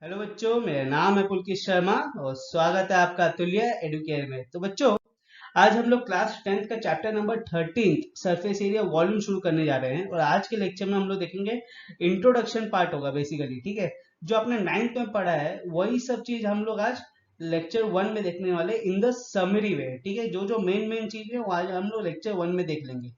Hello बच्चों, मेरा नाम है पुलकित शर्मा और स्वागत है आपका अतुल्य एडुकेयर में। तो बच्चों, आज हम लोग क्लास 10th का chapter number 13 surface area volume शुरू करने जा रहे हैं। और आज के लेक्चर में हम लोग देखेंगे इंट्रोडक्शन पार्ट होगा बेसिकली। ठीक है, जो आपने 9th में पढ़ा है वही सब चीज हम लोग आज लेक्चर 1 में देखने वाले इन द समरी वे। ठीक है, जो जो मेन चीज है वो आज हम लोग लेक्चर 1 में देख लेंगे।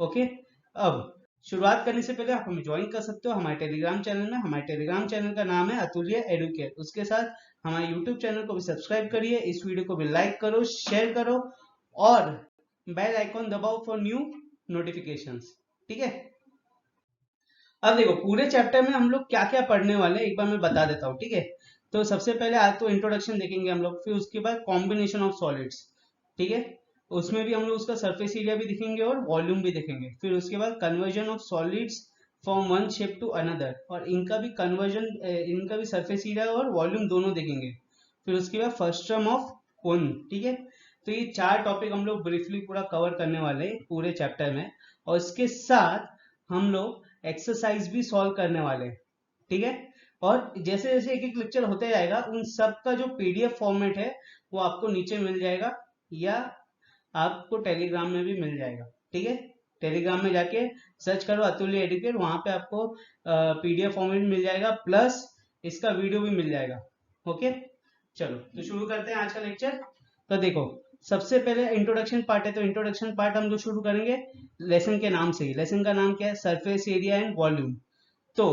ओके, अब शुरुआत करने से पहले आप हमें ज्वाइन कर सकते हो हमारे टेलीग्राम चैनल में। हमारे टेलीग्राम चैनल का नाम है अतुल्य एडुकेट। उसके साथ हमारे यूट्यूब चैनल को भी सब्सक्राइब करिए, इस वीडियो को भी लाइक करो, शेयर करो और बेल आइकॉन दबाओ फॉर न्यू नोटिफिकेशंस। ठीक है, अब देखो पूरे चैप्टर में हम लोग क्या क्या पढ़ने वाले हैं एक बार मैं बता देता हूँ। ठीक है, तो सबसे पहले आज तो इंट्रोडक्शन देखेंगे हम लोग, फिर उसके बाद कॉम्बिनेशन ऑफ सॉलिड्स। ठीक है, उसमें भी हम लोग उसका सरफेस एरिया भी देखेंगे और वॉल्यूम भी देखेंगे। फिर उसके बाद conversion of solids from one shape to another, और इनका भी कन्वर्जन, इनका भी सरफेस एरिया और वॉल्यूम दोनों देखेंगे। फिर उसके बाद फर्स्ट टर्म ऑफ कोन। ठीक है, तो ये 4 टॉपिक हम लोग ब्रीफली पूरा कवर करने वाले हैं पूरे चैप्टर में। और इसके साथ हम लोग एक्सरसाइज भी सॉल्व करने वाले हैं। ठीक है, और जैसे जैसे एक एक लेक्चर होते जाएगा उन सब का जो पीडीएफ फॉर्मेट है वो आपको नीचे मिल जाएगा या आपको टेलीग्राम में भी मिल जाएगा। ठीक है, टेलीग्राम में जाके सर्च करो अतुल्य एडुकेट, वहां पे आपको पीडीएफ फॉर्मेट मिल जाएगा, प्लस इसका वीडियो भी मिल जाएगा। ओके, चलो तो शुरू करते हैं आज का लेक्चर। तो देखो, सबसे पहले इंट्रोडक्शन पार्ट है, तो इंट्रोडक्शन पार्ट हम लोग शुरू करेंगे लेसन के नाम से ही। लेसन का नाम क्या है? Surface area and volume. तो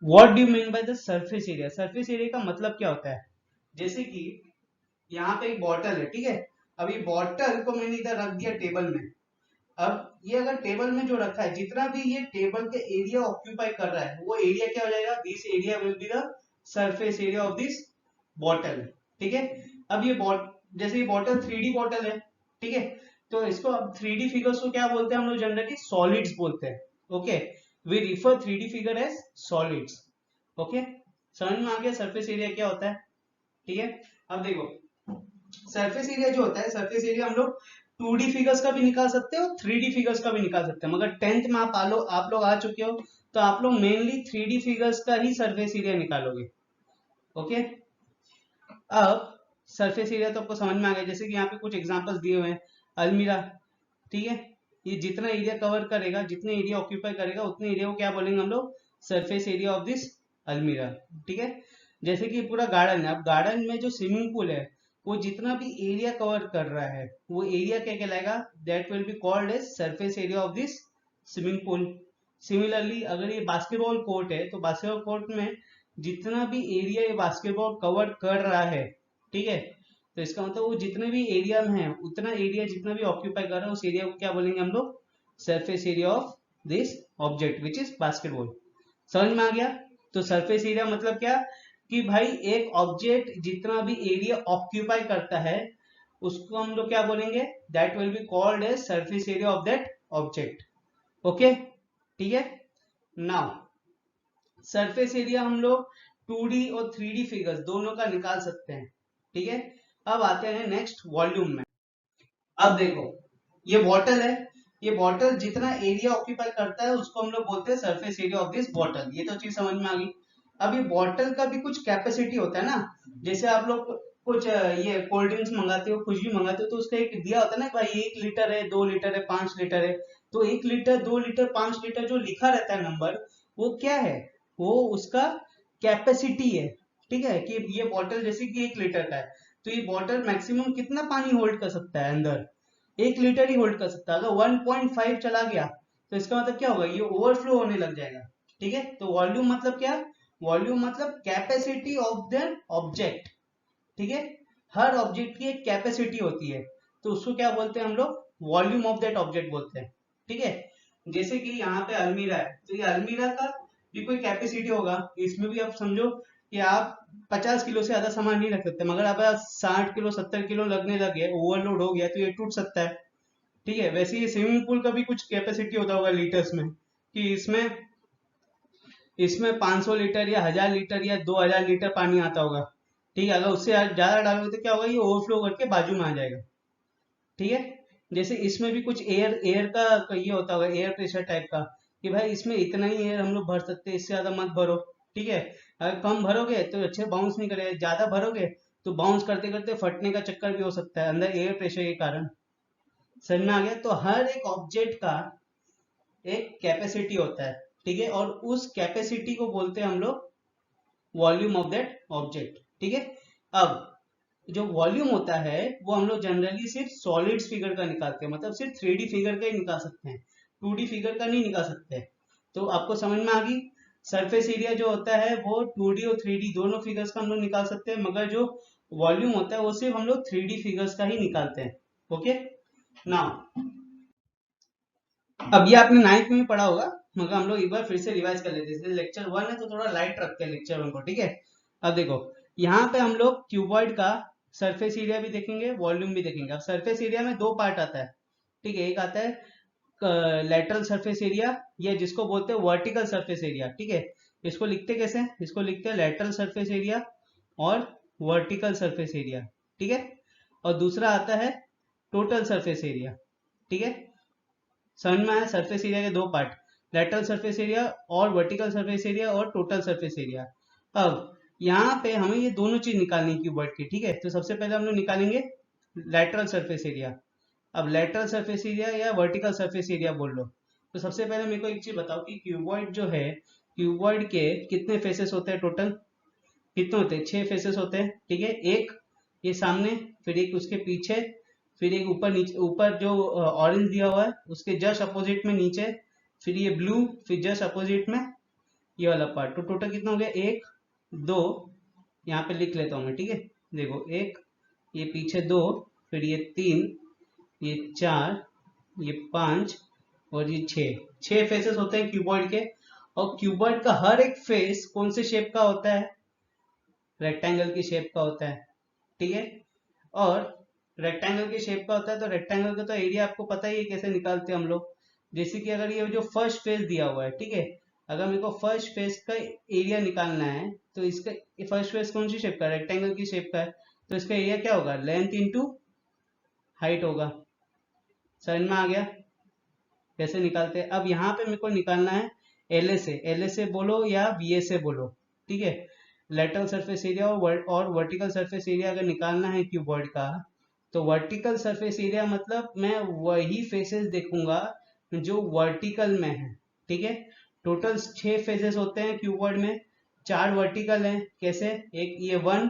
what do you mean by the surface area? Surface area का मतलब क्या होता है? जैसे कि यहाँ पे एक बॉटल है। ठीक है, अब ये बॉटल को मैंने इधर रख दिया टेबल में। अब ये अगर टेबल में जो रखा है, जितना भी ये टेबल के एरिया ऑक्यूपाई कर रहा है वो एरिया क्या हो जाएगा? This area will be the surface area of this bottle. ठीक है, अब ये जैसे ये बॉटल 3D बॉटल है। ठीक है, तो इसको अब 3D फिगर्स को क्या बोलते हैं हम लोग? जनरली सॉलिड्स बोलते हैं। Okay, we refer 3D figure as solids. Okay, समझ में आ गया सरफेस एरिया क्या होता है? ठीक है, अब देखो सरफेस एरिया जो होता है, सरफेस एरिया हम लोग 2D फिगर्स का भी निकाल सकते हो, 3D फिगर्स का भी निकाल सकते हैं। मगर 10th में आप लोग आ चुके हो तो आप लोग मेनली 3D फिगर्स का ही सरफेस एरिया निकालोगे। ओके, अब सरफेस एरिया तो आपको समझ में आ गया। जैसे कि यहाँ पे कुछ एग्जांपल्स दिए हुए हैं। अलमीरा, ठीक है, ये जितना एरिया कवर करेगा, जितने एरिया ऑक्यूपाई करेगा उतने एरिया को क्या बोलेंगे हम लोग? सरफेस एरिया ऑफ दिस अलमीरा। ठीक है, जैसे कि पूरा गार्डन है, अब गार्डन में जो स्विमिंग पूल है वो जितना भी एरिया कवर कर रहा है वो एरिया क्या कहलाएगा? That will be called as surface area of this swimming pool. Similarly अगर ये बास्केटबॉल कोर्ट है तो बास्केटबॉल कोर्ट में जितना भी एरिया ये बास्केटबॉल कवर कर रहा है, ठीक है, तो इसका मतलब वो जितने भी एरिया में है उतना एरिया जितना भी ऑक्यूपाई कर रहा है उस एरिया को क्या बोलेंगे हम लोग? Surface area of this object which is basketball. समझ में आ गया? तो सरफेस एरिया मतलब क्या? कि भाई एक ऑब्जेक्ट जितना भी एरिया ऑक्यूपाई करता है उसको हम लोग क्या बोलेंगे? That will be called as surface area of that object. Okay, ठीक है। नाउ सरफेस एरिया हम लोग 2D और 3D फिगर्स दोनों का निकाल सकते हैं। ठीक है, अब आते हैं नेक्स्ट वॉल्यूम में। अब देखो ये बॉटल है, ये बॉटल जितना एरिया ऑक्यूपाई करता है उसको हम लोग बोलते हैं surface area of this bottle. ये तो चीज समझ में आ गई। अब ये बॉटल का भी कुछ कैपेसिटी होता है ना। जैसे आप लोग कुछ ये कोल्ड ड्रिंक्स मंगाते हो, कुछ भी मंगाते हो तो उसका एक दिया होता है ना, भाई 1 लीटर है, 2 लीटर है, 5 लीटर है। तो 1 लीटर, 2 लीटर, 5 लीटर जो लिखा रहता है नंबर, वो क्या है? वो उसका कैपेसिटी है। ठीक है, कि ये बॉटल जैसे कि 1 लीटर का है तो ये बॉटल मैक्सिमम कितना पानी होल्ड कर सकता है अंदर? 1 लीटर ही होल्ड कर सकता है। अगर 1.5 चला गया तो इसका मतलब क्या होगा? ये ओवरफ्लो होने लग जाएगा। ठीक है, तो वॉल्यूम मतलब क्या? वॉल्यूम मतलब कैपेसिटी ऑफ द ऑब्जेक्ट। ठीक है, हर ऑब्जेक्ट की एक कैपेसिटी होती है तो उसको क्या बोलते हैं हम लोग? वॉल्यूम ऑफ दैट ऑब्जेक्ट बोलते हैं। ठीक है, जैसे कि यहाँ पे अलमीरा है तो ये अलमीरा का भी कोई कैपेसिटी होगा। इसमें भी आप समझो कि आप 50 किलो से ज्यादा सामान नहीं रख सकते, मगर अब 60 किलो 70 किलो लगने लगे, ओवरलोड हो गया तो ये टूट सकता है। ठीक है, वैसे ये स्विमिंग पूल का भी कुछ कैपेसिटी होता होगा लीटर्स में, कि इसमें इसमें 500 लीटर या 1000 लीटर या 2000 लीटर पानी आता होगा। ठीक है, अगर उससे ज्यादा डालोगे तो क्या होगा? ये ओवरफ्लो करके बाजू में आ जाएगा। ठीक है, जैसे इसमें भी कुछ एयर एयर का ये होता होगा, एयर प्रेशर टाइप का, कि भाई इसमें इतना ही एयर हम लोग भर सकते हैं, इससे ज्यादा मत भरो। ठीक है, अगर कम भरोगे तो अच्छे बाउंस नहीं करेगा, ज्यादा भरोगे तो बाउंस करते करते फटने का चक्कर भी हो सकता है अंदर एयर प्रेशर के कारण। समझ में आ गया? तो हर एक ऑब्जेक्ट का एक कैपेसिटी होता है, ठीक है, और उस कैपेसिटी को बोलते हैं हम लोग वॉल्यूम ऑफ दैट ऑब्जेक्ट, ठीक है। अब जो वॉल्यूम होता है वो हम लोग जनरली सिर्फ सॉलिड्स फिगर का निकालते हैं, मतलब सिर्फ 3D फिगर का ही निकाल सकते हैं, 2D फिगर का नहीं निकाल सकते। तो आपको समझ में आ गई, सरफेस एरिया जो होता है वो 2D और 3D दोनों फिगर्स का हम लोग निकाल सकते हैं, मगर जो वॉल्यूम होता है वो सिर्फ हम लोग 3D फिगर्स का ही निकालते हैं। ओके, नाउ अब ये आपने 9th में भी पढ़ा होगा, मगर हम लोग एक बार फिर से रिवाइज कर लेते हैं। लेक्चर 1 है तो थोड़ा लाइट रखते हैं लेक्चर 1 को, ठीक है। अब देखो यहाँ पे हम लोग क्यूबॉइड का सरफेस एरिया भी देखेंगे, वॉल्यूम भी देखेंगे। अब सरफेस एरिया में दो पार्ट आता है, ठीक है। एक आता है लेटरल सरफेस एरिया, या जिसको बोलते हैं वर्टिकल सरफेस एरिया, ठीक है। इसको लिखते कैसे? इसको लिखते हैं लेटरल सरफेस एरिया और वर्टिकल सरफेस एरिया, ठीक है। और दूसरा आता है टोटल सरफेस एरिया, ठीक है। समझ में आया? सरफेस एरिया के दो पार्ट, लेटरल सरफेस एरिया और वर्टिकल सरफेस एरिया और टोटल सरफेस एरिया। अब यहाँ पे हमें ये दोनों चीज निकालनी है क्यूबॉइड की, ठीक है। तो सबसे पहले हम लोग निकालेंगे लेटरल सरफेस एरिया। अब लेटरल सरफेस एरिया या वर्टिकल सरफेस एरिया बोल लो। तो सबसे पहले मेरे को एक चीज बताओ कि क्यूबॉइड जो है, क्यूबॉइड के कितने फेसेस होते हैं टोटल? कितने होते हैं? 6 फेसेस होते हैं, ठीक है। एक ये सामने, फिर एक उसके पीछे, फिर एक ऊपर नीचे, ऊपर जो ऑरेंज दिया हुआ है उसके जस्ट अपोजिट में नीचे, फिर ये ब्लू, फिर जस्ट अपोजिट में ये वाला पार्ट। तो टोटल कितना हो गया? 1 2, यहाँ पे लिख लेता हूँ मैं, ठीक है। देखो 1, ये पीछे 2, फिर ये 3, ये 4, ये 5 और ये 6। 6 फेसेस होते हैं क्यूबॉइड के। और क्यूबॉइड का हर एक फेस कौन से शेप का होता है? रेक्टेंगल की शेप का होता है, ठीक है। और रेक्टेंगल के शेप का होता है तो रेक्टेंगल का तो एरिया आपको पता ही है कैसे निकालते हैं हम लोग। जैसे कि अगर ये जो फर्स्ट फेस दिया हुआ है, ठीक है, अगर मेरे को फर्स्ट फेस का एरिया निकालना है तो इसका फर्स्ट फेस कौन सी शेप का? रेक्टेंगल की शेप का है, तो इसका एरिया क्या होगा? लेंथ इंटू हाइट होगा। समझ में आ गया कैसे निकालते हैं? अब यहाँ पे मेरे को निकालना है एल से, एल से बोलो या वी से बोलो, ठीक है। लेटरल सरफेस एरिया और वर्टिकल सरफेस एरिया अगर निकालना है क्यूबॉइड का, तो वर्टिकल सरफेस एरिया मतलब मैं वही फेसेस देखूंगा जो वर्टिकल में है, ठीक है। टोटल 6 फेसेस होते हैं क्यूबॉइड में, 4 वर्टिकल हैं। कैसे? एक ये 1,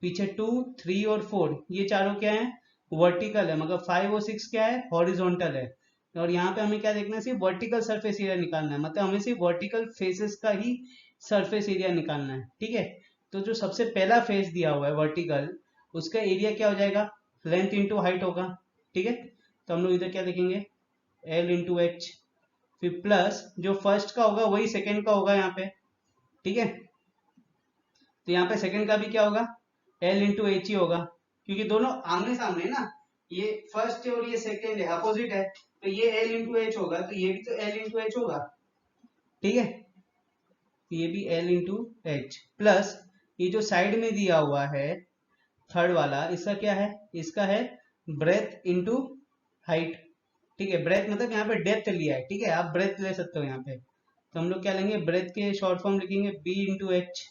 पीछे 2 3 और 4, ये चारों क्या है? वर्टिकल है, मगर 5 और 6 क्या है? हॉरिजॉन्टल है। और यहाँ पे हमें क्या देखना है? सिर्फ वर्टिकल सरफेस एरिया निकालना है, मतलब हमें सिर्फ वर्टिकल फेसेस का ही सरफेस एरिया निकालना है, ठीक है। तो जो सबसे पहला फेस दिया हुआ है वर्टिकल, उसका एरिया क्या हो जाएगा? लेंथ इंटू हाइट होगा, ठीक है। तो हम लोग इधर क्या देखेंगे? एल इंटू एच, फिर प्लस जो फर्स्ट का होगा वही सेकंड का होगा यहाँ पे, ठीक है। तो यहाँ पे सेकंड का भी क्या होगा? एल इंटू एच ही होगा, क्योंकि दोनों आमने सामने ना, ये फर्स्ट है और ये सेकंड है, अपोजिट है, तो ये एल इंटू एच होगा, तो ये भी तो एल इंटू एच होगा, ठीक है। तो ये भी एल इंटू एच प्लस ये जो साइड में दिया हुआ है थर्ड वाला, इसका क्या है? इसका है ब्रेथ इंटू हाइट, ठीक है। ब्रेथ मतलब यहाँ पे डेप्थ लिया है, ठीक है, आप ब्रेथ ले सकते हो यहाँ पे। तो हम लोग क्या लेंगे? ब्रेथ के शॉर्ट फॉर्म लिखेंगे बी इंटू एच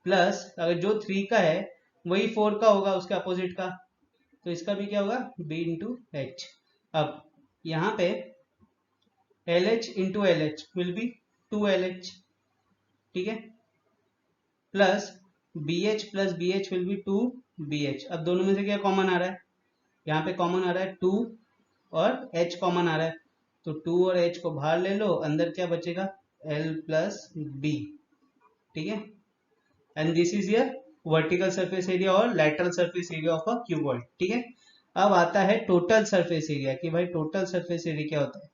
प्लस, अगर जो 3 का है वही 4 का होगा उसके अपोजिट का, तो इसका भी क्या होगा? B into H. अब यहाँ पे L H into L H will be 2LH, ठीक है, plus B H plus B H will be 2BH। अब दोनों में से क्या कॉमन आ रहा है? यहाँ पे कॉमन आ रहा है 2 और H कॉमन आ रहा है, तो 2 और H को बाहर ले लो, अंदर क्या बचेगा? L प्लस B, ठीक है। And this is your vertical surface area और lateral surface area of a cuboid, ठीक है। अब आता है टोटल सरफेस एरिया, कि भाई टोटल सरफेस एरिया क्या होता है?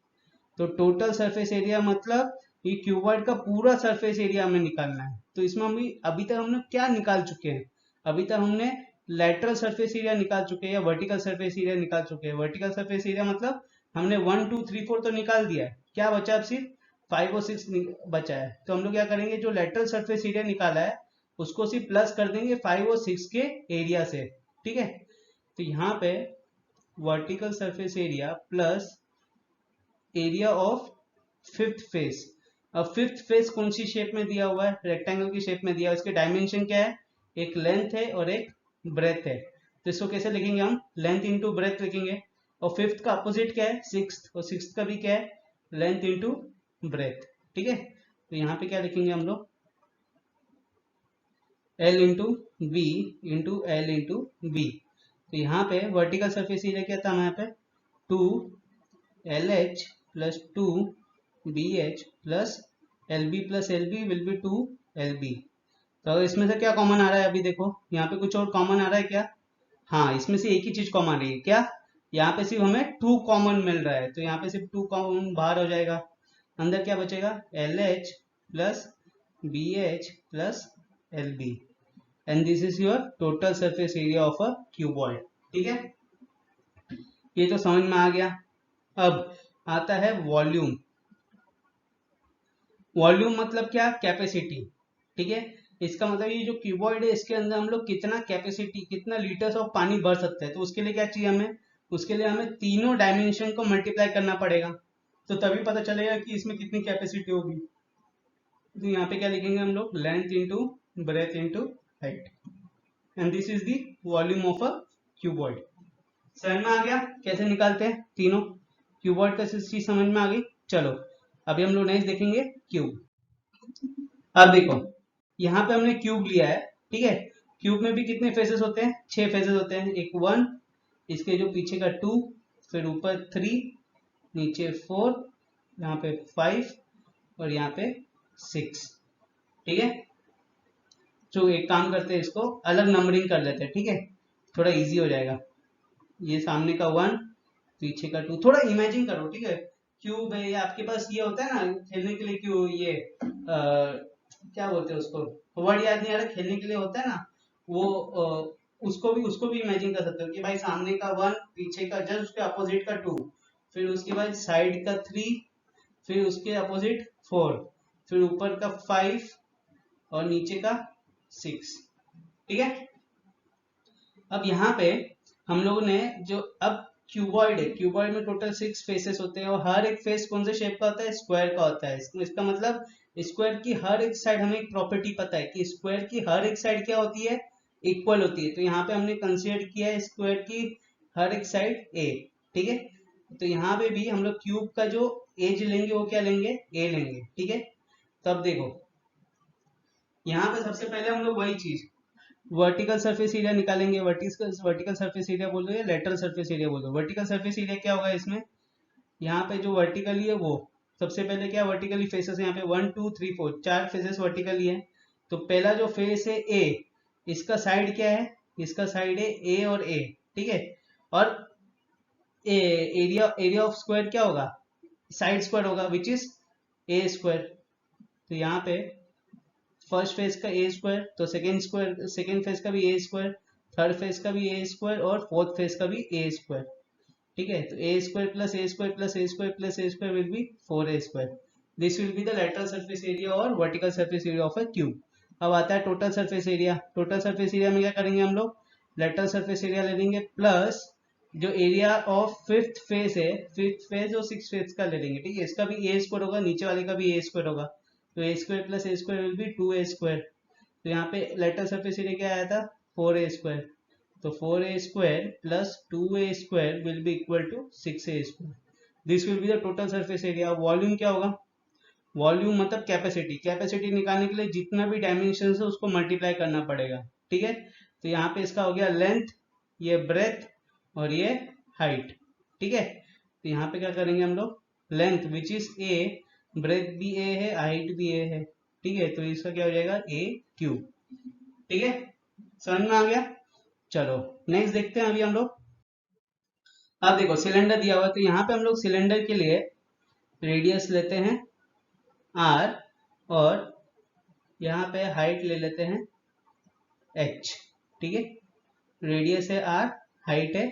तो टोटल सरफेस एरिया मतलब ये क्यूबॉइड का पूरा सरफेस एरिया हमें निकालना है। तो इसमें हम अभी तक हमने क्या निकाल चुके हैं? अभी तक हमने लेटरल सरफेस एरिया निकाल चुके हैं या वर्टिकल सरफेस एरिया निकाल चुके हैं। वर्टिकल सरफेस एरिया मतलब हमने 1 2 3 4 तो निकाल दिया है, क्या बचा? अब सिर्फ 5 और 6 बचा है। तो हम लोग क्या करेंगे? जो लेटरल सरफेस एरिया निकाला है उसको सिर्फ प्लस कर देंगे 5 और 6 के एरिया से, ठीक है। तो यहाँ पे vertical surface area plus area of fifth face, अब फिफ्थ फेस कौन सी शेप में दिया हुआ है, रेक्टेंगल की शेप में दिया है, उसके डायमेंशन क्या है, एक लेंथ है और एक ब्रेथ है। तो इसको कैसे लिखेंगे हम, लेंथ इंटू ब्रेथ लिखेंगे। और फिफ्थ का अपोजिट क्या है, सिक्स्थ, और सिक्स्थ का भी क्या है, लेंथ इंटू ब्रेथ। ठीक है, तो यहाँ पे क्या लिखेंगे हम लोग, L into B into L into B. तो यहाँ पे वर्टिकल सरफेस एरिया क्या था हमारे पे, 2LH plus 2BH plus LB will be 2LB। तो इसमें से क्या कॉमन आ रहा है, अभी देखो यहाँ पे कुछ और कॉमन आ रहा है क्या, हाँ इसमें से एक ही चीज कॉमन रही है क्या, यहाँ पे सिर्फ हमें 2 कॉमन मिल रहा है, तो यहाँ पे सिर्फ 2 कॉमन बाहर हो जाएगा। अंदर क्या बचेगा, LH plus BH plus LB, and this is your total surface area of a cuboid. ठीक है, ये तो समझ में आ गया। अब आता है वॉल्यूम। वॉल्यूम मतलब क्या, कैपेसिटी। ठीक है, इसका मतलब ये जो क्यूबॉइड है इसके अंदर हम लोग कितना कैपेसिटी, कितना लीटर्स ऑफ पानी भर सकते हैं, तो उसके लिए क्या चाहिए हमें, उसके लिए हमें तीनों डायमेंशन को मल्टीप्लाई करना पड़ेगा, तो तभी पता चलेगा कि इसमें कितनी कैपेसिटी होगी। तो यहाँ पे क्या लिखेंगे हम लोग, length into breadth into height, and this is the volume of a cuboid. समझ में आ गया कैसे निकालते हैं तीनों, क्यूबॉइड का चीज समझ में आ गई। चलो अभी हम लोग नेक्स्ट देखेंगे क्यूब। अब देखो यहाँ पे हमने क्यूब लिया है, ठीक है, क्यूब में भी कितने फेसेस होते हैं, 6 फेसेस होते हैं, एक 1, इसके जो पीछे का 2, फिर ऊपर 3, नीचे 4, यहाँ पे 5 और यहाँ पे 6। ठीक है, तो एक काम करते हैं, इसको अलग नंबरिंग कर लेते हैं, ठीक है, थोड़ा इजी हो जाएगा। ये सामने का 1, पीछे का 2, थोड़ा इमेजिन करो, ठीक है, क्यूब है, या आपके पास ये होता है ना खेलने के लिए, क्यों ये क्या बोलते हैं उसको, वर्ड याद नहीं आ रहा, खेलने के लिए होता है ना वो, उसको भी इमेजिन कर सकते हो कि भाई सामने का 1, पीछे का जस्ट उसके अपोजिट का 2, फिर उसके बाद साइड का 3, फिर उसके अपोजिट 4, फिर ऊपर का 5 और नीचे का 6। ठीक है, अब यहाँ पे हम लोगों ने जो, अब क्यूबॉइड है, क्यूबॉइड में टोटल 6 फेसेस होते हैं और हर एक फेस कौन से शेप का होता है, स्क्वायर का होता है। इसका मतलब स्क्वायर की हर एक साइड, हमें एक प्रॉपर्टी पता है कि स्क्वायर की हर एक साइड क्या होती है, इक्वल होती है। तो यहाँ पे हमने कंसीडर किया है स्क्वायर की हर एक साइड ए। ठीक है, तो यहाँ पे भी हम लोग क्यूब का जो एज लेंगे वो क्या लेंगे, ए लेंगे। ठीक है, तब देखो यहाँ पे सबसे पहले हम लोग वही चीज वर्टिकल सरफेस एरिया निकालेंगे। वर्टिकल सरफेस एरिया बोल दो या लेटरल सरफेस एरिया बोल दो। वर्टिकल सरफेस एरिया क्या होगा इसमें, यहाँ पे जो वर्टिकली है वो सबसे पहले क्या, वर्टिकली फेसेस यहाँ पे 1 2 3 4 4 फेसेस वर्टिकली है। तो पहला जो फेस है ए, इसका साइड क्या है, इसका साइड है ए और ए। ठीक है, और एरिया ऑफ स्क्वायर क्या होगा, साइड स्क्वायर होगा, विच इज ए स्क्वायर। तो यहाँ पे फर्स्ट फेज का ए स्क्वायर, तो सेकेंड फेज का भी ए स्क्वायर, थर्ड फेज का भी ए स्क्वायर और फोर्थ फेज का भी ए स्क्वायर। ठीक है, तो a square plus A square plus A square plus A square will be 4a square. This will be the lateral surface area और vertical surface area of a cube. अब आता है total surface area. Total surface area में क्या करेंगे हम लोग, lateral surface area ले लेंगे प्लस जो एरिया ऑफ फिफ्थ फेज है, फिफ्थ फेज और सिक्स फेज का ले लेंगे। ठीक है, इसका भी ए स्क्वायर होगा, नीचे वाले का भी ए स्क्वायर होगा, तो a square plus A square will be 2a square. तो यहाँ पे लेटरल सरफेस एरिया क्या आया था, 4a स्क्वायर। तो 4a square plus 2a square will be equal to 6a square. This will be the total surface area. Volume क्या होगा, volume मतलब कैपेसिटी। कैपेसिटी निकालने के लिए जितना भी डायमेंशन है उसको मल्टीप्लाई करना पड़ेगा। ठीक है, तो यहाँ पे इसका हो गया लेंथ, ये ब्रेथ और ये हाइट। ठीक है, तो यहाँ पे क्या करेंगे हम लोग, length which is A, breadth भी ए है, हाइट भी ए है। ठीक है, तो इसका क्या हो जाएगा, ए क्यूब। ठीक है, समझ में आ गया। चलो नेक्स्ट देखते हैं अभी हम लोग। अब देखो सिलेंडर दिया हुआ है, तो यहाँ पे हम लोग सिलेंडर के लिए रेडियस लेते हैं r, और यहाँ पे हाइट ले लेते हैं h। ठीक है, रेडियस है r, हाइट है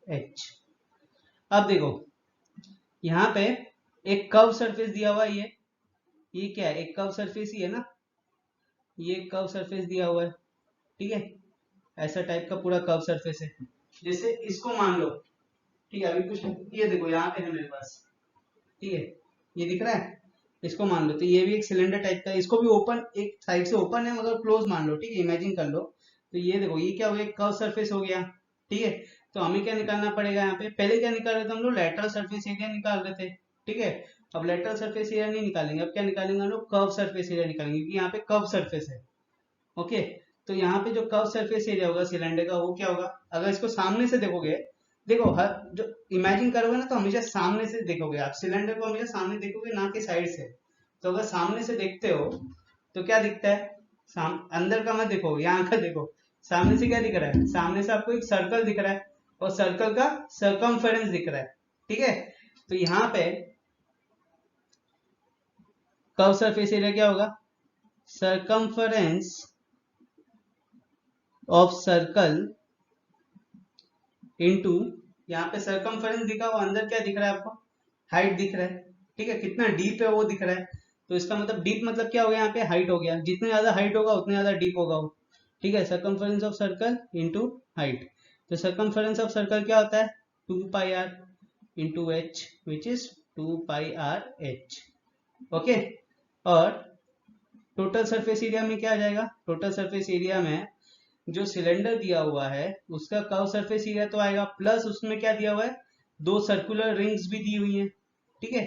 h। अब देखो यहाँ पे एक कर्व सरफेस दिया हुआ है, ये क्या है, एक कर्व सरफेस ही है ना, ये कर्व सरफेस दिया हुआ है। ठीक है, ऐसा टाइप का पूरा कर्व सरफेस है। जैसे इसको मान लो, ठीक है, अभी कुछ ये देखो यहाँ पे है मेरे पास, ठीक है, ये दिख रहा है, इसको मान लो, तो ये भी एक सिलेंडर टाइप का है, इसको भी ओपन, एक साइड से ओपन है मगर क्लोज मान लो, ठीक है, इमेजिन कर लो। तो ये देखो, ये क्या हो गया, कर्व सरफेस हो गया, ठीक है। तो हमें क्या निकालना पड़ेगा यहाँ पे, पहले क्या निकाल रहे थे हम लोग, लेटरल सरफेस एरिया निकाल रहे थे, ठीक है। अब लेटरल सरफेस एरिया नहीं निकालेंगे, अब क्या निकालेंगे हम लोग, कर्व सरफेस एरिया निकालेंगे, क्योंकि यहाँ पे कर्व सरफेस है। ओके, तो यहाँ पे जो कर्व सरफेस एरिया होगा सिलेंडर का, वो क्या होगा, अगर इसको सामने से देखोगे, देखो हर जो इमेजिन करोगे ना, तो हमेशा सामने से देखोगे आप, सिलेंडर को हमेशा सामने देखोगे, ना कि साइड से। तो अगर सामने से देखते हो तो क्या दिखता है, अंदर का मत देखो, यहाँ का देखो। सामने से क्या दिख रहा है, सामने से आपको एक सर्कल दिख रहा है, और सर्कल का सर्कमफेरेंस दिख रहा है, ठीक है। तो यहाँ पे कर्व सरफेस एरिया क्या होगा, सर्कमफेरेंस ऑफ सर्कल इनटू, यहाँ पे सर्कमफेरेंस दिखा, वो अंदर क्या दिख रहा है आपको, हाइट दिख रहा है, ठीक है, कितना डीप है वो दिख रहा है। तो इसका मतलब डीप मतलब क्या हो गया, यहाँ पे हाइट हो गया, जितने ज्यादा हाइट होगा उतने ज्यादा डीप होगा वो, ठीक है। Circumference of circle into height, तो सर्कमफेरेंस ऑफ सर्कल क्या होता है, 2 pi r into h, which is 2 pi r h, okay. और टोटल सरफेस एरिया में क्या आ जाएगा, टोटल सरफेस एरिया में जो सिलेंडर दिया हुआ है उसका कर्व सरफेस एरिया तो आएगा, प्लस उसमें क्या दिया हुआ है, दो सर्कुलर रिंग्स भी दी हुई हैं, ठीक है।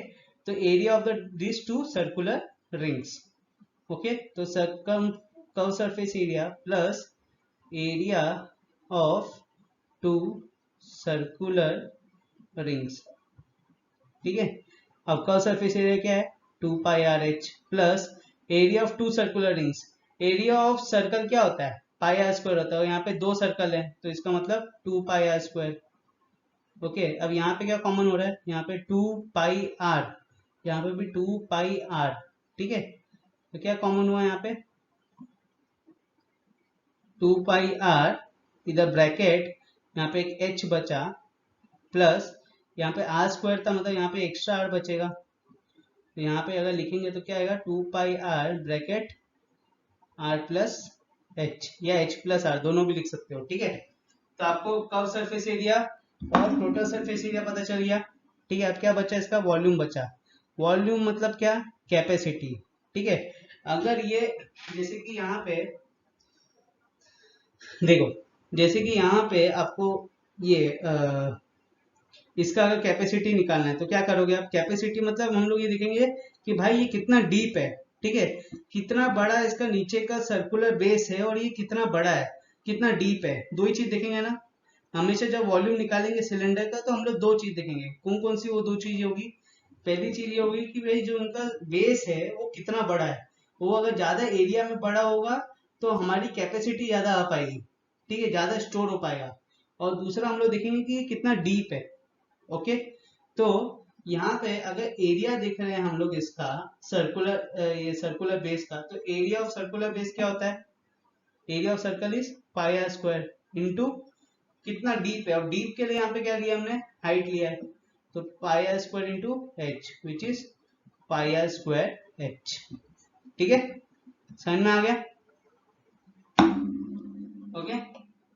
तो area of the this two circular rings, okay. तो circum curve surface area plus area of two circular rings, ठीक है। अब कर्व सरफेस एरिया क्या है, 2 pi r h plus area of two circular rings. Area of circle क्या होता है, pi r square होता है, यहाँ पे दो सर्कल है तो इसका मतलब 2 पाई आर स्क्वायर, ओके। अब यहाँ पे क्या कॉमन हो रहा है, यहाँ पे 2 पाई आर, यहाँ पे भी 2 पाई आर, ठीक है। तो क्या कॉमन हुआ यहाँ पे, 2 पाई आर, इधर ब्रैकेट, यहाँ पे एक एच बचा, प्लस यहाँ पे आर स्क्वायर था, मतलब यहाँ पे एक्स्ट्रा आर बचेगा। तो यहाँ पे अगर लिखेंगे तो क्या आएगा, 2 pi r bracket r plus h, या एच प्लस आर, दोनों भी लिख सकते हो, ठीक है। तो आपको कर्व सरफेस एरिया और टोटल सरफेस एरिया पता चल गया, ठीक है। अब क्या बचा, इसका वॉल्यूम बचा। वॉल्यूम मतलब क्या, कैपेसिटी, ठीक है। अगर ये, जैसे कि यहाँ पे देखो, जैसे कि यहाँ पे आपको ये इसका अगर कैपेसिटी निकालना है तो क्या करोगे आप, कैपेसिटी मतलब हम लोग ये देखेंगे कि भाई ये कितना डीप है, ठीक है, कितना बड़ा इसका नीचे का सर्कुलर बेस है, और ये कितना बड़ा है, कितना डीप है, दो ही चीज देखेंगे ना। हमेशा जब वॉल्यूम निकालेंगे सिलेंडर का तो हम लोग दो चीज देखेंगे, कौन कौन सी वो दो चीज होगी। पहली चीज ये होगी कि भाई जो उनका बेस है वो कितना बड़ा है, वो अगर ज्यादा एरिया में बड़ा होगा तो हमारी कैपेसिटी ज्यादा आ पाएगी, ठीक है, ज्यादा स्टोर हो पाएगा। और दूसरा हम लोग देखेंगे कि कितना डीप है, ओके। तो यहाँ पे अगर एरिया देख रहे हैं हम लोग इसका, सर्कुलर ये सर्कुलर बेस का, तो एरिया ऑफ सर्कुलर बेस क्या होता है, area of circle is pi r square into कितना डीप है, और डीप के लिए यहाँ पे क्या लिया हमने, हाइट लिया है, तो pi r square into h, which is pi r square h, ठीक है। समझ में आ गया, ओके।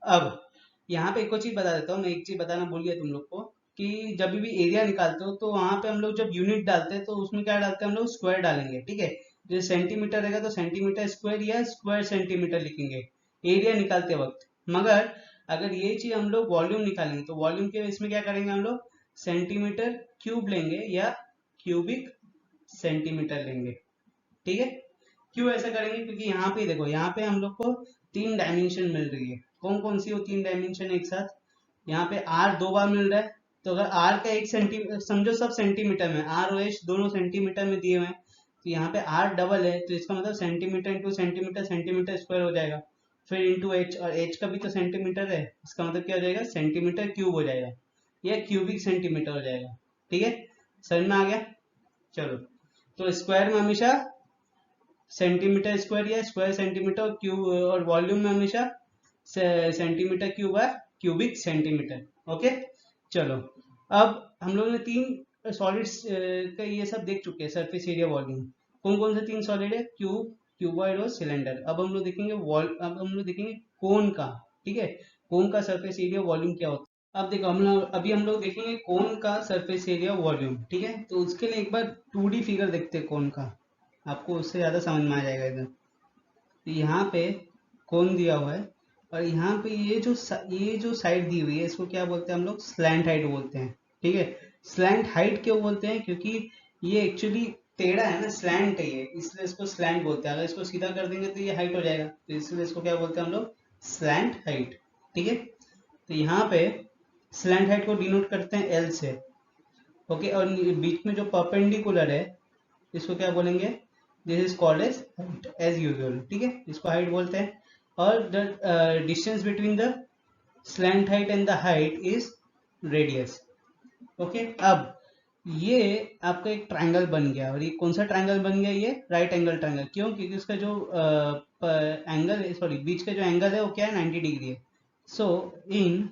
अब यहाँ पे एक और चीज बता देता हूँ, मैं एक चीज बताना भूल गया तुम लोग को, कि जब भी एरिया निकालते हो तो वहां पे हम लोग जब यूनिट डालते हैं तो उसमें क्या डालते हैं, हम लोग स्क्वायर डालेंगे, ठीक है। जैसे सेंटीमीटर रहेगा तो सेंटीमीटर स्क्वायर या स्क्वायर सेंटीमीटर लिखेंगे एरिया निकालते वक्त। मगर अगर ये चीज हम लोग वॉल्यूम निकालेंगे तो वॉल्यूम के इसमें क्या करेंगे, हम लोग सेंटीमीटर क्यूब लेंगे या क्यूबिक सेंटीमीटर लेंगे, ठीक है। क्यों ऐसा करेंगे, क्योंकि यहाँ पे देखो, यहाँ पे हम लोग को तीन डायमेंशन मिल रही है, कौन कौन सी वो तीन डायमेंशन एक साथ, यहाँ पे आर दो बार मिल रहा है, तो अगर आर का एक सेंटीमीटर समझो, सब सेंटीमीटर में, आर और एच दोनों सेंटीमीटर में दिए हुए हैं, तो यहाँ पे आर डबल है तो इसका मतलब centimetre into centimetre, centimetre square हो जाएगा, फिर इंटू एच, और एच का भी तो सेंटीमीटर है, इसका मतलब क्या हो जाएगा, सेंटीमीटर क्यूब हो जाएगा, या क्यूबिक सेंटीमीटर हो जाएगा, ठीक है। समझ में आ गया, चलो। तो स्क्वायर में हमेशा सेंटीमीटर स्क्वायर या स्क्वायर सेंटीमीटर क्यूब, और वॉल्यूम में हमेशा सेंटीमीटर क्यूब है, क्यूबिक सेंटीमीटर, ओके। चलो, अब हम लोगों ने तीन सॉलिड्स का ये सब देख चुके हैं, सरफेस एरिया, वॉल्यूम, कौन कौन से तीन सॉलिड है, क्यूब, क्यूबॉइड और सिलेंडर। अब हम लोग देखेंगे अब हम लोग देखेंगे कोन का, ठीक है, कोन का सरफेस एरिया वॉल्यूम क्या होता अब देखो अभी हम लोग देखेंगे कोन का सरफेस एरिया वॉल्यूम, ठीक है। तो उसके लिए एक बार 2D फिगर देखते हैं कोन का, आपको उससे ज़्यादा समझ में आ जाएगा इधर। तो यहाँ पे कोन दिया हुआ है, और यहाँ पे ये जो साइड दी हुई है इसको क्या बोलते हैं हम लोग, स्लैंट हाइट बोलते हैं, ठीक है। स्लैंट हाइट क्यों बोलते हैं, क्योंकि ये एक्चुअली टेढ़ा है ना, स्लैंट है ये, इसलिए इसको स्लैंट बोलते हैं। अगर इसको सीधा कर देंगे तो ये हाइट हो जाएगा, तो इसलिए इसको क्या बोलते हैं हम लोग, स्लैंट हाइट, ठीक है। तो यहाँ पे स्लैंट हाइट को डिनोट करते हैं एल से, ओके। और बीच में जो परपेंडिकुलर है इसको क्या बोलेंगे, this is called as height as usual, ठीक है, इसको हाइट बोलते हैं। और the distance between the slant height and the height is radius, okay. अब ये आपका एक ट्रायंगल बन गया, और ये कौन सा ट्रायंगल बन गया, ये राइट एंगल ट्रायंगल। क्यों, क्योंकि उसका जो एंगल है, सॉरी बीच का जो एंगल है वो क्या है, 90 डिग्री है। So in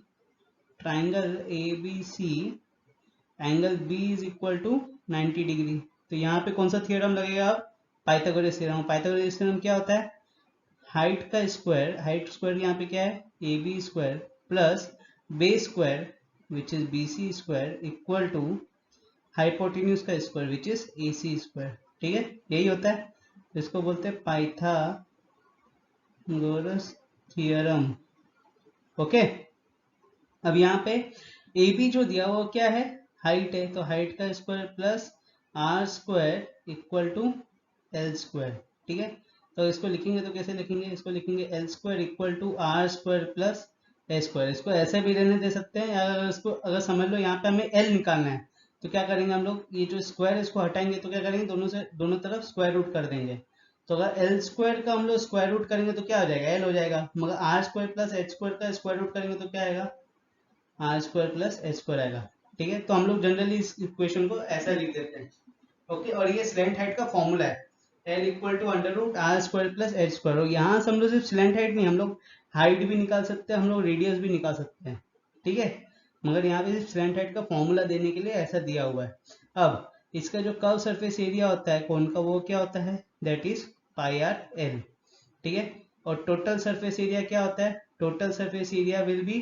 triangle A B C angle B is equal to 90 degree. तो यहाँ पे कौन सा थ्योरम लगेगा, पाइथागोरस थ्योरम। पाइथागोरस थ्योरम क्या होता है, हाइट का स्क्वायर, हाइट स्क्वायर यहाँ पे क्या है, A B square plus base square which is B C square equal to hypotenuse का square which is A C square, ठीक है, यही होता है। इसको बोलते हैं पाइथागोरस थ्योरम, ओके। अब यहाँ पे ए बी जो दिया वो क्या है, हाइट है, तो हाइट का square plus r square equal to L square, ठीक है। तो इसको लिखेंगे तो कैसे लिखेंगे, इसको लिखेंगे L square equal to r square plus A square. इसको ऐसे भी रहने दे सकते हैं, अगर इसको अगर समझ लो यहाँ पे हमें एल निकालना है तो क्या करेंगे हम लोग, ये जो स्क्वायर इसको हटाएंगे तो क्या करेंगे, दोनों तरफ स्क्वायर रूट कर देंगे। तो अगर एल स्क्वायर का हम लोग स्क्वायर रूट करेंगे तो क्या हो जाएगा, एल हो जाएगा। मगर r square plus H square का स्क्वायर रूट करेंगे तो क्या आएगा, r square plus H square आएगा, ठीक है। तो हम लोग जनरली इस इक्वेशन को ऐसा लिख देते हैं, ओके। और ये स्लैंट हाइट का फॉर्मूला है, L equal to under root r square plus H square. और यहाँ से हम लोग सिर्फ स्लैंट हाइट नहीं, हम लोग हाइट भी निकाल सकते हैं, हम लोग रेडियस भी निकाल सकते हैं, ठीक है। मगर यहाँ पे सिर्फ स्लैंट हाइट का फॉर्मूला देने के लिए ऐसा दिया हुआ है। अब इसका जो कर्व सरफेस एरिया होता है कोन का, वो क्या होता है, that is pi r L, ठीक है। और टोटल सरफेस एरिया क्या होता है, total surface area will be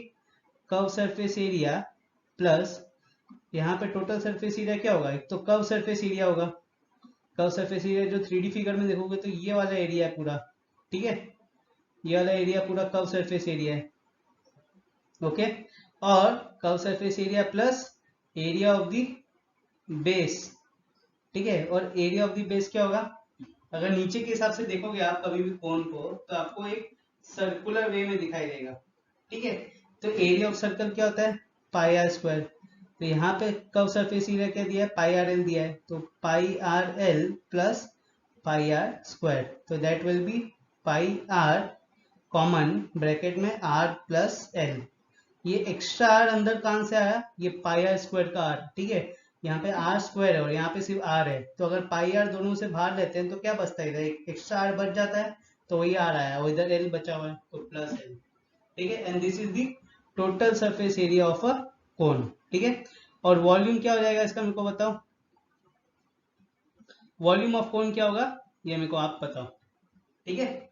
curve surface area plus, यहाँ पे टोटल सरफेस एरिया क्या होगा, एक तो कर्व सरफेस एरिया होगा। कर्व सरफेस एरिया जो 3D फिगर में देखोगे तो ये वाला एरिया है पूरा, ठीक है, ये वाला एरिया पूरा कर्व सरफेस एरिया है, ओके। और curve surface area plus area of the base, ठीक है। और एरिया ऑफ द बेस क्या होगा, अगर नीचे के हिसाब से देखोगे आप कभी भी कोन को, तो आपको एक सर्कुलर वे में दिखाई देगा, ठीक है। तो एरिया ऑफ सर्कल क्या होता है, पाई आर स्क्वायर। तो यहाँ पे कर्व सरफेस एरिया क्या दिया है, पाई आर एल दिया है, तो pi r l plus pi r square, तो that will be pi r common bracket में आर प्लस एल। ये एक्स्ट्रा आर अंदर कहाँ से आया, ये पाई आर स्क्वायर का आर, ठीक है। यहाँ पे आर स्क्वायर है और यहाँ पे सिर्फ आर है, तो अगर पाई आर दोनों से बाहर लेते हैं तो क्या बचता है, इधर एक एक्स्ट्रा आर बच जाता है, तो वही आर आया, और इधर एल बचा हुआ है तो प्लस एल, ठीक है। And this is the total surface area of a cone, ठीक है। और वॉल्यूम क्या हो जाएगा इसका, मेरे को बताओ, वॉल्यूम ऑफ कोन क्या होगा, ये मेरे को आप बताओ, ठीक है।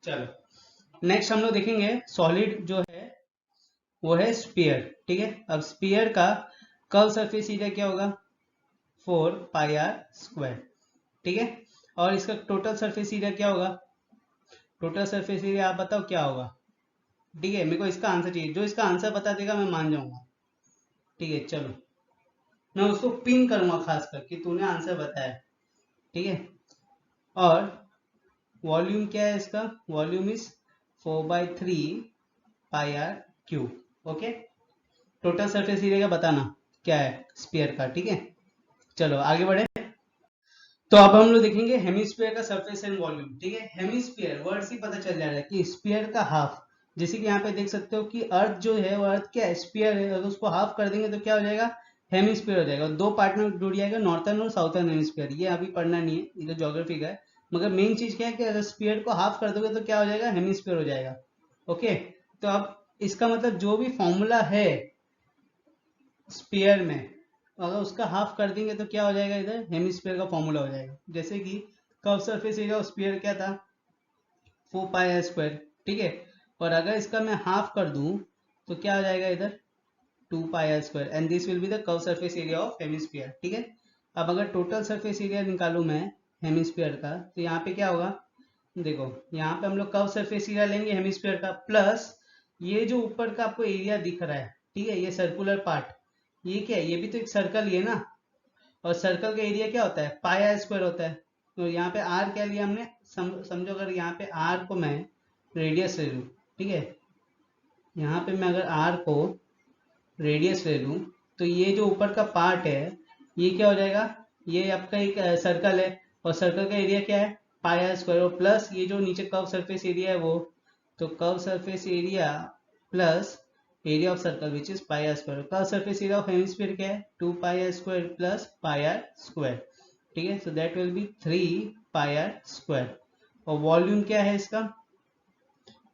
चलो नेक्स्ट हम लोग देखेंगे सॉलिड जो है वो है स्पीयर, ठीक है। अब स्पीयर का कर्व सरफेस एरिया क्या होगा, 4 पाई आर स्क्वायर, ठीक है। और इसका टोटल सरफेस एरिया क्या होगा, टोटल सरफेस एरिया आप बताओ क्या होगा, ठीक है। मेरे को इसका आंसर चाहिए, जो इसका आंसर बता देगा मैं मान जाऊंगा, ठीक है। चलो मैं उसको पिन करूंगा खास कर कि तूने आंसर बताया, ठीक है। और वॉल्यूम क्या है इसका, volume is 4/3 pi r cube, okay. Total surface area का बताना क्या है स्पीयर का, ठीक है। चलो आगे बढ़े। तो अब हम लोग देखेंगे हेमिस्फीयर का सरफेस एंड वॉल्यूम, ठीक है। हेमिस्फीयर वर्ड से पता चल जा रहा है कि स्फीयर का हाफ, जैसे कि यहाँ पे देख सकते हो कि अर्थ जो है वो अर्थ क्या स्फीयर है, अगर उसको हाफ कर देंगे तो क्या हो जाएगा, हेमिस्फीयर हो जाएगा। दो पार्ट में जुड़ जाएगा, नॉर्थर्न और साउथर्न हेमिस्फीयर। ये अभी पढ़ना नहीं है, ये तो ज्योग्राफी का है। मगर मेन चीज क्या है कि अगर स्फीयर को हाफ कर दोगे तो क्या हो जाएगा, हेमिस्फीयर हो जाएगा, ओके। तो अब इसका मतलब जो भी फॉर्मूला है स्पीयर में, अगर उसका हाफ कर देंगे तो क्या हो जाएगा, इधर हेमिस्फीयर का फॉर्मूला हो जाएगा। जैसे कि curve surface area of sphere क्या था, 4 पाई आर स्क्वायर, ठीक है। और अगर इसका मैं हाफ कर दूं तो क्या हो जाएगा इधर, 2 pi r square and this will be the curve surface area of hemisphere. ठीक है, अब अगर टोटल सरफेस एरिया निकालूं मैं हेमिस्फीयर का, तो यहाँ पे क्या होगा, देखो यहाँ पे हम लोग कर्व सरफेस एरिया लेंगे हेमिस्फीयर का, प्लस ये जो ऊपर का आपको एरिया दिख रहा है, ठीक है, ये सर्कुलर पार्ट, ये क्या है, ये भी तो एक सर्कल ही है ना, और सर्कल का एरिया क्या होता है, पाई आर स्क्वायर होता है। तो यहाँ पे आर क्या लिया हमने, समझो अगर यहाँ पे आर को मैं रेडियस ले लूँ, ठीक है, यहाँ पे मैं अगर आर को रेडियस ले लूँ, तो ये जो ऊपर का पार्ट है ये क्या हो जाएगा, ये आपका एक सर्कल है, और सर्कल का एरिया क्या है, पाई आर स्क्वायर, और प्लस ये जो नीचे कर्व सरफेस एरिया है वो, तो curve surface area plus area of circle which is pi r square. Curve surface area of hemisphere क्या है, 2 pi r square plus pi r square. ठीक है, so that will be 3 pi r square. और volume क्या है इसका,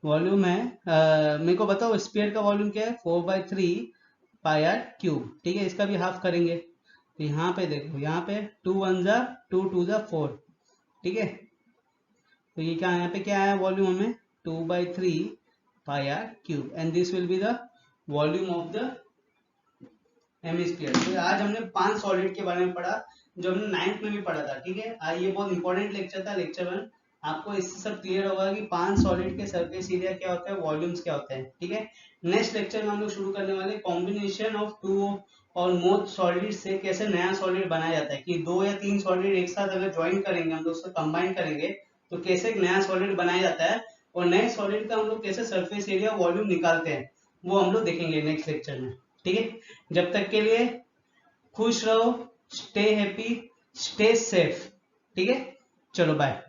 volume है मेरे को बताओ स्फीयर का वॉल्यूम क्या है, 4/3 पाई आर क्यूब। ठीक है, इसका भी हाफ करेंगे, तो यहाँ पे देखो, यहाँ पे 2 1 जा 2 2 जा 4। ठीक है, तो ये क्या यहाँ पे क्या आया वॉल्यूम हमें, 2/3 pi r cube and this will be the volume of the hemisphere. तो आज हमने 5 सॉलिड के बारे में पढ़ा, जो हमने 9th में भी पढ़ा था। ठीक है, ये बहुत इंपॉर्टेंट लेक्चर था, लेक्चर 1। आपको इससे सब क्लियर होगा कि 5 सॉलिड के सरफेस एरिया क्या होता है, वॉल्यूम्स क्या होते हैं। ठीक है, नेक्स्ट लेक्चर में हम लोग शुरू करने वाले कॉम्बिनेशन ऑफ 2 और मोर सॉलिड से कैसे नया सॉलिड बनाया जाता है, कि 2 या 3 सॉलिड एक साथ अगर ज्वाइन करेंगे, हम लोग उसको कंबाइन करेंगे, तो कैसे एक नया सॉलिड बनाया जाता है, और नए सॉलिड का हम लोग कैसे सरफेस एरिया वॉल्यूम निकालते हैं, वो हम लोग देखेंगे नेक्स्ट लेक्चर में। ठीक है, जब तक के लिए खुश रहो, स्टे हैप्पी, स्टे सेफ। ठीक है, चलो बाय।